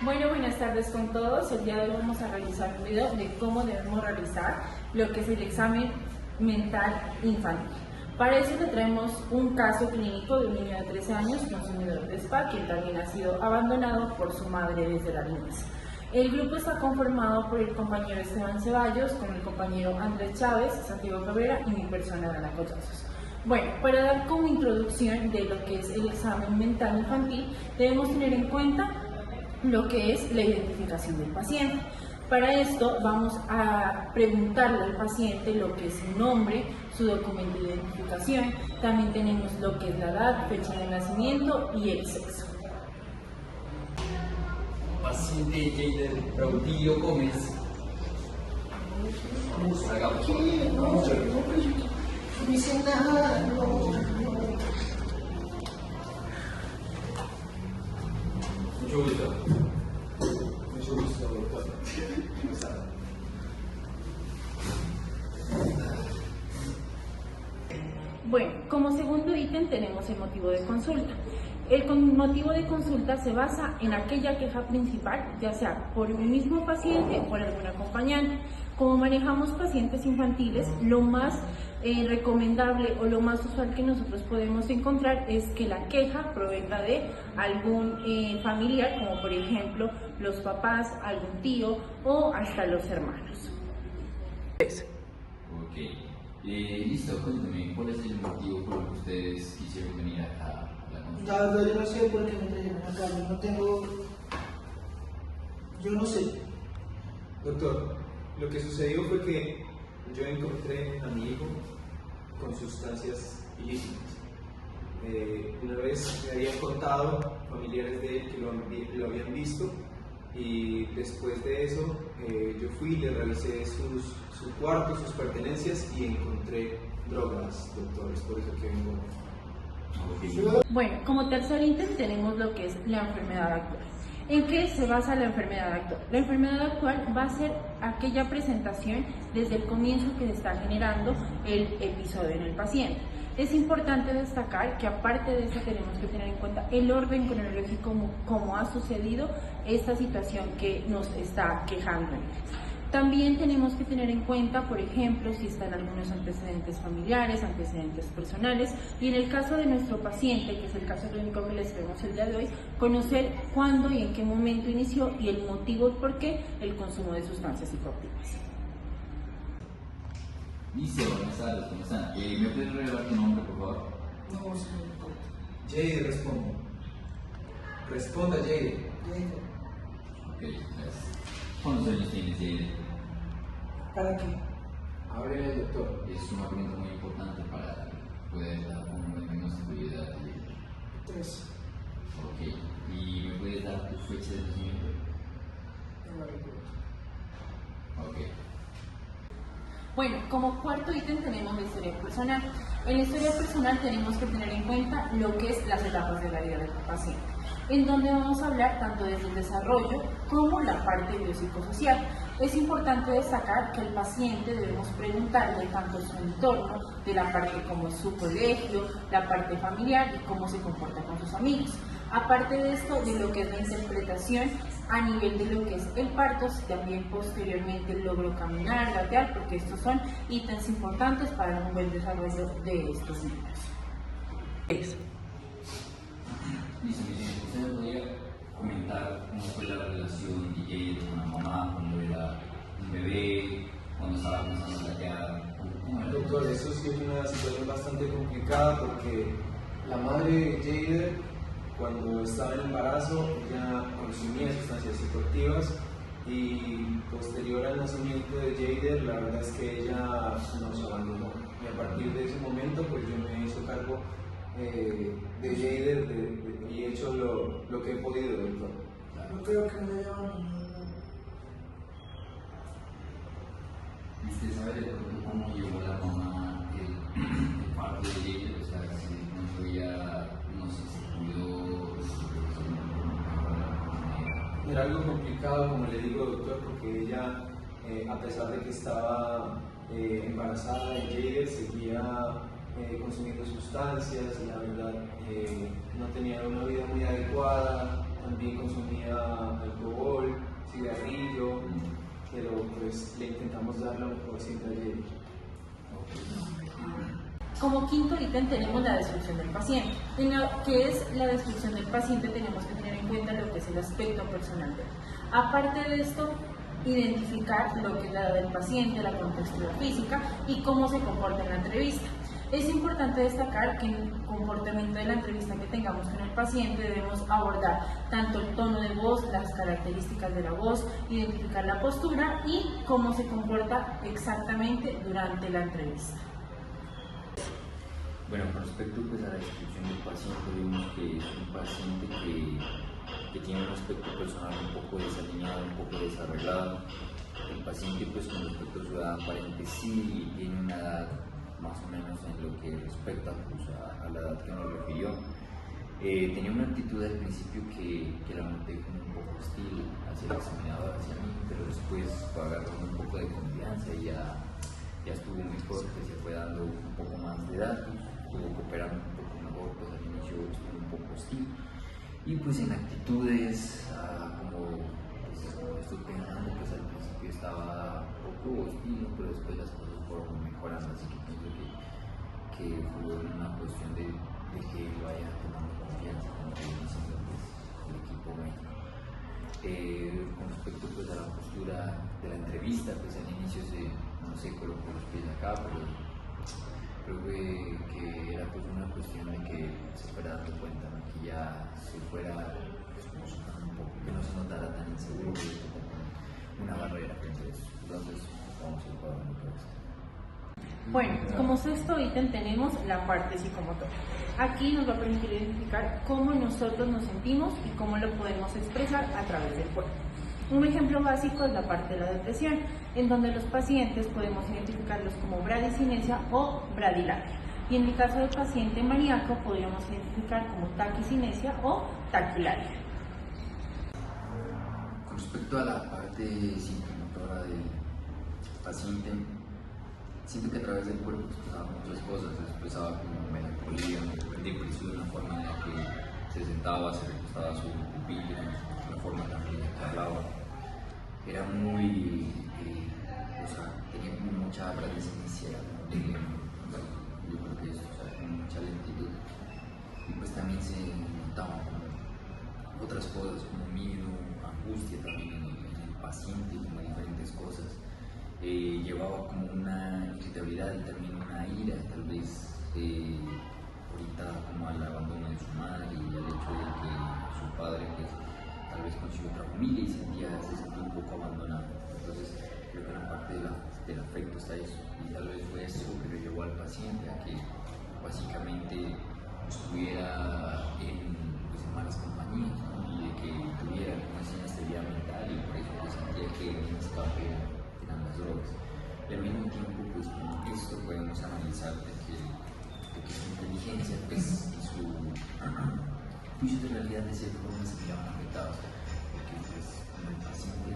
Bueno, buenas tardes con todos. El día de hoy vamos a realizar un video de cómo debemos realizar lo que es el examen mental infantil. Para eso le traemos un caso clínico de un niño de 13 años, consumidor de spa, quien también ha sido abandonado por su madre desde la niñez. El grupo está conformado por el compañero Esteban Ceballos, con el compañero Andrés Chávez, Santiago Cabrera y mi persona, Dana Collazos. Bueno, para dar como introducción de lo que es el examen mental infantil, debemos tener en cuenta lo que es la identificación del paciente. Para esto vamos a preguntarle al paciente lo que es su nombre, su documento de identificación, también tenemos lo que es la edad, fecha de nacimiento y el sexo. Paciente Jader Raudillo Gómez. Salgamos. No hice nada, no. Mucho gusto. Mucho gusto, doctor. Bueno, como segundo ítem tenemos el motivo de consulta. El motivo de consulta se basa en aquella queja principal, ya sea por un mismo paciente o por algún acompañante. Como manejamos pacientes infantiles, lo más recomendable o lo más usual que nosotros podemos encontrar es que la queja provenga de algún familiar, como por ejemplo los papás, algún tío o hasta los hermanos. Ok. Listo, cuéntame, ¿cuál es el motivo por el que ustedes quisieron venir acá a la consulta? La verdad yo no sé por qué me trajeron acá, yo no sé. Doctor, lo que sucedió fue que yo encontré a mi hijo con sustancias ilícitas. Una vez me habían contado familiares de él que lo habían visto y después de eso yo fui y le revisé su cuarto, sus pertenencias y encontré drogas, doctor, es por eso que vengo. Bueno, como tercer ítem tenemos lo que es la enfermedad actual. ¿En qué se basa la enfermedad actual? La enfermedad actual va a ser aquella presentación desde el comienzo que se está generando el episodio en el paciente. Es importante destacar que aparte de eso tenemos que tener en cuenta el orden cronológico como ha sucedido esta situación que nos está quejando. También tenemos que tener en cuenta, por ejemplo, si están algunos antecedentes familiares, antecedentes personales, y en el caso de nuestro paciente, que es el caso clínico que les traemos el día de hoy, conocer cuándo y en qué momento inició y el motivo por qué el consumo de sustancias psicoactivas. Listo, buenas tardes, ¿cómo están? ¿Me puedes revelar tu nombre, por favor? No, señor doctor. Jade, responde. Responda, Jade. Ok, gracias. ¿Cuántos años tienes, Jader? ¿Para qué? Ábrele al doctor. Es una pregunta muy importante para poder dar un diagnóstico de edad. 3. Ok, ¿y me puedes dar tu fecha de nacimiento? No la recuerdo. Ok. Bueno, como cuarto ítem tenemos la historia personal. En la historia personal tenemos que tener en cuenta lo que es las etapas de la vida del paciente, en donde vamos a hablar tanto desde el desarrollo como la parte biopsicosocial. Es importante destacar que al paciente debemos preguntarle tanto su entorno, de la parte como es su colegio, la parte familiar y cómo se comporta con sus amigos. Aparte de esto, de lo que es la interpretación a nivel de lo que es el parto, también posteriormente el logro caminar, gatear, porque estos son ítems importantes para un buen desarrollo de estos niños. Listo, ¿usted me podría comentar cómo fue la relación de Jader con la mamá cuando era un bebé, cuando estaba comenzando a gatear? ¿Cómo era? Doctor, eso sí es una situación bastante complicada porque la madre de Jader, cuando estaba en embarazo, ella consumía sustancias psicoactivas y posterior al nacimiento de Jader, la verdad es que ella nos abandonó. Y a partir de ese momento, pues yo me hice cargo de Jader y he hecho lo que he podido, doctor. No creo que me hayan... ¿Usted sabe de pronto cómo llevó la mamá el parto de Jader? O sea, si no podía, no sé, se cuidó. Era algo complicado, como le digo, doctor, porque ella, a pesar de que estaba embarazada de Jader, seguía consumiendo sustancias y la verdad no tenía una vida muy adecuada, también consumía alcohol. lo mejor siempre llegue. Como quinto ítem tenemos la descripción del paciente. En lo que es la descripción del paciente tenemos que tener en cuenta lo que es el aspecto personal de él. Aparte de esto, identificar lo que es la edad del paciente, la contextura física y cómo se comporta en la entrevista. Es importante destacar que en el comportamiento de la entrevista que tengamos con el paciente debemos abordar tanto el tono de voz, las características de la voz, identificar la postura y cómo se comporta exactamente durante la entrevista. Bueno, con respecto pues, a la descripción del paciente, vemos que es un paciente que tiene un aspecto personal un poco desalineado, un poco desarreglado. El paciente pues, con respecto a su edad aparente sí tiene una edad más o menos en lo que respecta pues, a la edad que nos refirió. Tenía una actitud al principio que la noté como un poco hostil hacia el examinador, hacia mí, pero después fue agarrando un poco de confianza y ya estuvo mejor, que se fue dando un poco más de datos, estuvo cooperando un poco mejor, pues al inicio estuvo un poco hostil. Y pues en actitudes, como estoy pensando, pues al principio estaba un poco hostil, pero después las cosas fueron mejorando, así que pienso que fue una cuestión de que vaya tomando confianza con el equipo médico. Con respecto pues, a la postura de la entrevista, pues al inicio no se colocó los pies acá, pero creo que era pues una cuestión de que se fuera dando cuenta, ¿no? Que ya se fuera pues, un poco, que no se notara tan inseguro, que una barrera frente a eso. Entonces vamos a ir cuadrando todo esto. Bueno, como sexto ítem tenemos la parte psicomotora. Aquí nos va a permitir identificar cómo nosotros nos sentimos y cómo lo podemos expresar a través del cuerpo. Un ejemplo básico es la parte de la depresión, en donde los pacientes podemos identificarlos como bradicinesia o bradilalia. Y en el caso del paciente maníaco podríamos identificar como taquicinesia o taquilaria. Con respecto a la parte psicomotora del paciente, siento que a través del cuerpo expresaba muchas cosas, expresaba como melancolía, depresión, la forma en la que se sentaba, se recostaba su pupila, la forma también en la que hablaba. Era muy, tenía como mucha bradicinesia, yo creo que eso, con mucha lentitud. Y pues también se notaban como otras cosas, como miedo, angustia también en el paciente, como diferentes cosas. Llevaba como una irritabilidad y también una ira, tal vez ahorita como al abandono de su madre y al hecho de que su padre pues, tal vez consiguió otra familia y se sentía un poco abandonado. Entonces creo que en la parte del afecto está eso, y tal vez fue eso que lo llevó al paciente a que básicamente estuviera en malas compañías, ¿no? Y de que tuviera una inestabilidad mental y por eso pues, sentía que un escape eran las drogas. Y al mismo tiempo, pues con esto podemos analizar de que su inteligencia pues, y su juicio de realidad de cierta forma se miraban afectados, porque pues como el paciente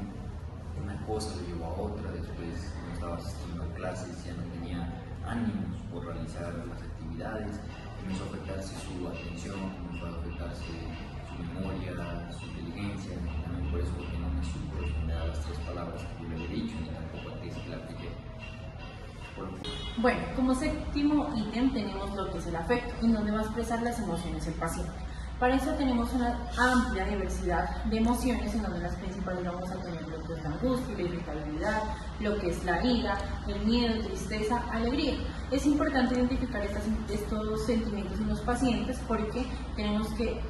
una cosa lo llevó a otra, después no estaba asistiendo a clases, ya no tenía ánimos por realizar las actividades, comenzó a afectarse su atención, comenzó a afectarse su memoria, su inteligencia, y también por eso porque no me supo responder a las 3 palabras que yo le había dicho, ni tampoco antes que la apliqué. Bueno, como séptimo ítem tenemos lo que es el afecto, en donde va a expresar las emociones del paciente. Para eso tenemos una amplia diversidad de emociones, en donde las principales vamos a tener lo que es la angustia, la irritabilidad, lo que es la ira, el miedo, tristeza, alegría. Es importante identificar estos sentimientos en los pacientes porque tenemos que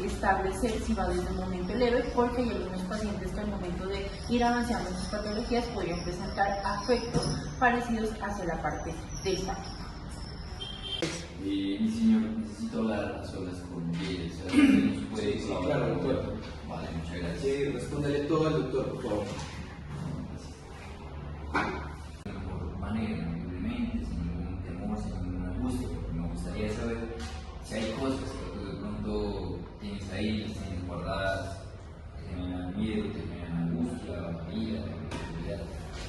establecer si va desde un momento leve, porque hay algunos pacientes que al momento de ir avanzando en sus patologías podrían presentar afectos parecidos hacia la parte del pánico. Mi señor, necesito hablar a solas con él. ¿Nos puede decir? Sí, claro, doctor. Vale, muchas gracias. Sí, respóndele todo al doctor, por favor. De la mejor manera, libremente, sin ningún temor, sin ninguna angustia, porque me gustaría saber si hay cosas que tú de pronto tienes ahí, las tienes guardadas, te generan miedo, te generan angustia, ira, tranquilidad,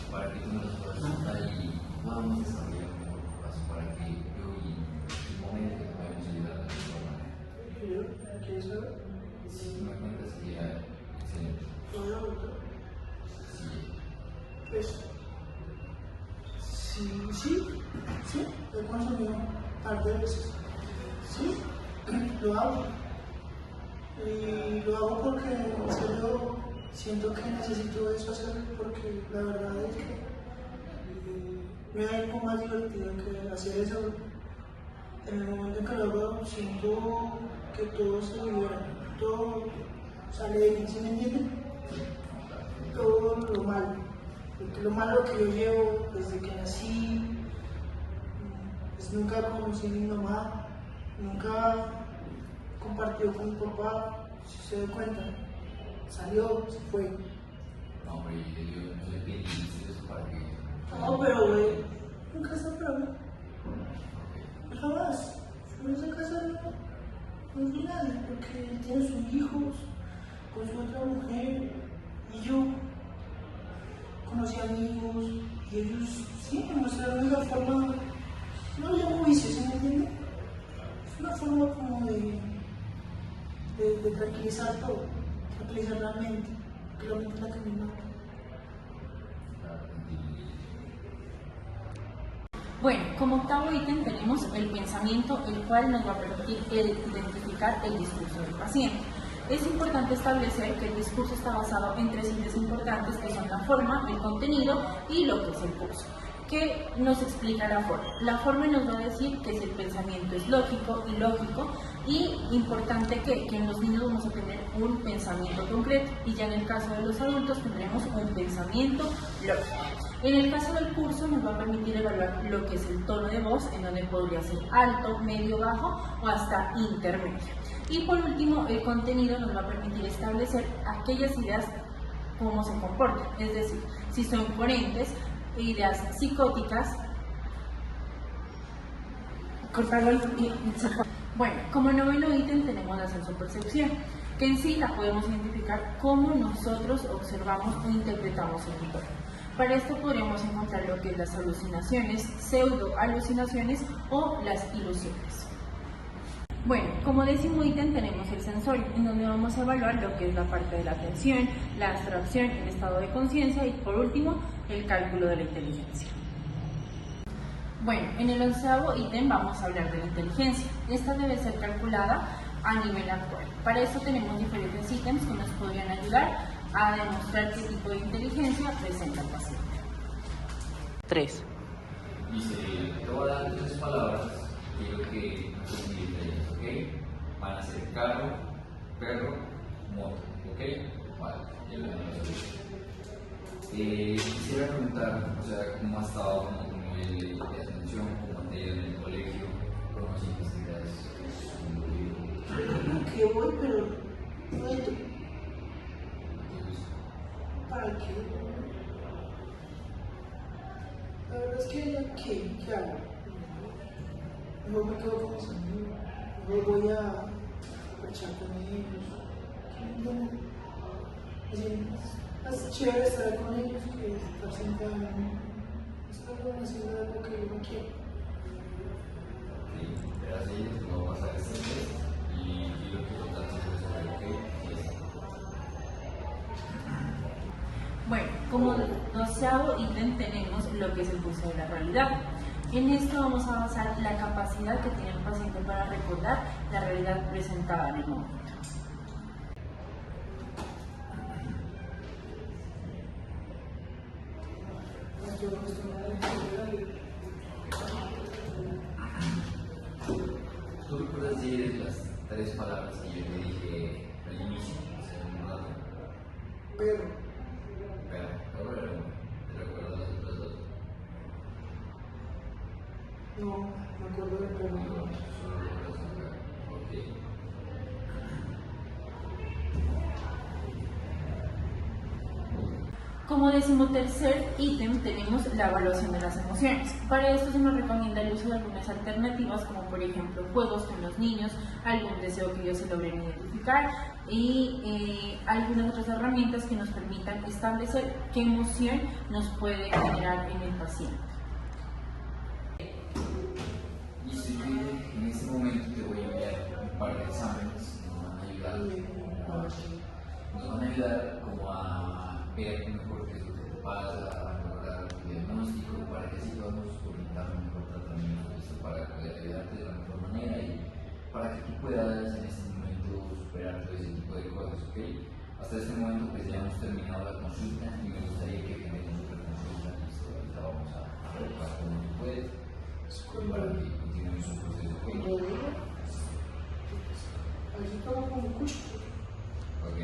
para que tú me las puedas contar y podamos desarrollar un mejor paso para que yo y el momento que podamos ayudar de esta manera. ¿Quieres saber? Si tú me cuentas sería excelente. ¿Todo doctor? Sí. Pues, Sí, he consumido un par de veces. Sí, lo hago. Y lo hago porque en serio siento que necesito eso hacerlo porque la verdad es que me da algo más divertido que hacer eso. En el momento en que lo hago siento que todo se libera, todo sale de mí, ¿sí me entienden? Todo lo malo. Porque lo malo que yo llevo desde que nací, pues nunca conocí a mi mamá, nunca compartió con mi papá, si se da cuenta, salió, se fue. No, hombre, yo no sé qué dices eso para que. No, pero güey, nunca está para mí. Jamás. En esa casa no vi nadie, porque él tiene sus hijos, con su otra mujer, y yo conocí amigos, y ellos sí me mostraron una forma, no lo llamo vicio, ¿sí me entiende? Es una forma como de tranquilizar todo, tranquilizar la mente, porque la mente es la que me mata. Bueno, como octavo ítem tenemos el pensamiento, el cual nos va a permitir identificar el discurso del paciente. Es importante establecer que el discurso está basado en tres ítems importantes que son la forma, el contenido y lo que es el curso. ¿Qué nos explica la forma? La forma nos va a decir que si el pensamiento es lógico, ilógico y importante que en los niños vamos a tener un pensamiento concreto y ya en el caso de los adultos tendremos un pensamiento lógico. En el caso del curso nos va a permitir evaluar lo que es el tono de voz, en donde podría ser alto, medio, bajo o hasta intermedio. Y por último, el contenido nos va a permitir establecer aquellas ideas, cómo se comportan, es decir, si son coherentes, ideas psicóticas. Bueno, como noveno ítem tenemos la sensopercepción, que en sí la podemos identificar cómo nosotros observamos o interpretamos el entorno. Para esto podríamos encontrar lo que es las alucinaciones, pseudoalucinaciones o las ilusiones. Bueno, como décimo ítem tenemos el sensorio, en donde vamos a evaluar lo que es la parte de la atención, la abstracción, el estado de conciencia y por último, el cálculo de la inteligencia. Bueno, en el onceavo ítem vamos a hablar de la inteligencia. Esta debe ser calculada a nivel actual. Para eso tenemos diferentes ítems que nos podrían ayudar a demostrar qué tipo de inteligencia presenta el paciente. 3. Dice, te voy a dar 3 palabras, quiero que nos identifiques, ¿ok? Van a ser carro, perro, moto, ¿ok? Vale, ya lo he quisiera preguntar, o sea, ¿cómo ha estado como tu nivel de atención, cómo te ha ido en el colegio, cómo sientes Que voy, pero no entro. ¿Para qué? La verdad es que, ¿qué hago? Mejor me quedo con mis amigos, mejor voy a marchar con ellos. Es chévere estar con ellos que estar sentado en estar haciendo algo que yo no quiero. Sí, pero así no va a pasar este mes y lo que contaste sobre eso, ¿ok? Bueno, como doceavo ítem tenemos lo que es el pulso de la realidad. En esto vamos a basar la capacidad que tiene el paciente para recordar la realidad presentada en el momento. ¿Tú recuerdas decir las 3 palabras que yo te dije al inicio, hace un rato? Pero, Pero, ¿te recuerdas las otras 2? no, me acuerdo de perro. No, solo recuerdas un perro. Ok. Como decimotercer ítem tenemos la evaluación de las emociones. Para esto se nos recomienda el uso de algunas alternativas como por ejemplo juegos con los niños, algún deseo que ellos se logren identificar y algunas otras herramientas que nos permitan establecer qué emoción nos puede generar en el paciente. Y si en este momento te voy a enviar un par de exámenes, nos van a ayudar como a ver mejor qué es lo que te pasa, a mejorar tu diagnóstico. diagnóstico para que así podamos orientar un mejor tratamiento, esto para poder ayudarte de la mejor manera y para que tú puedas en este momento superar todo ese tipo de cosas, ¿ok? Hasta este momento pues ya hemos terminado la consulta y me gustaría que generemos otra consulta. Listo, ahorita vamos a revisar como tú puedes para que continuemos un proceso, ¿ok? Rodrigo, ahí estamos con un cuchillo. Ok,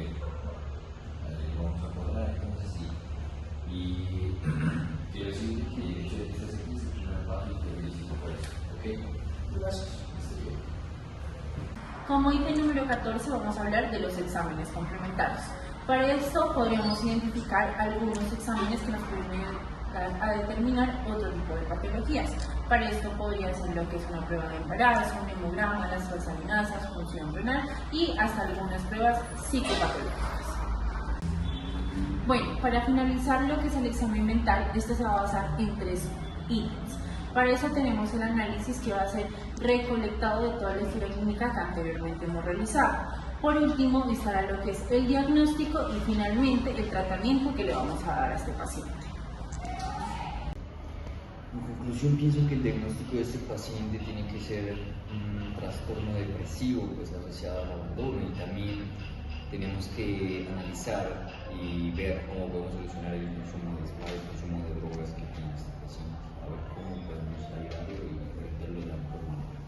vamos a acordar entonces sí. Y quiero decirte que el hecho de que estés aquí es el primer paso y te felicito por eso, ¿ok? Gracias. Listo, bien. Como ítem número 14 vamos a hablar de los exámenes complementarios. Para esto podríamos identificar algunos exámenes que nos pueden ayudar a determinar otro tipo de patologías. Para esto podría ser lo que es una prueba de embarazo, un hemograma, las transaminasas, función renal y hasta algunas pruebas psicopatológicas. Bueno, para finalizar lo que es el examen mental, este se va a basar en 3 ítems. Para eso tenemos el análisis que va a ser recolectado de toda la historia clínica que anteriormente hemos realizado. Por último estará lo que es el diagnóstico y finalmente el tratamiento que le vamos a dar a este paciente. En conclusión, pienso que el diagnóstico de este paciente tiene que ser un trastorno depresivo pues, asociado al abandono y también tenemos que analizar y ver cómo podemos solucionar el consumo de drogas que tiene este paciente, a ver cómo podemos ayudarlo y orientarlo de la mejor manera.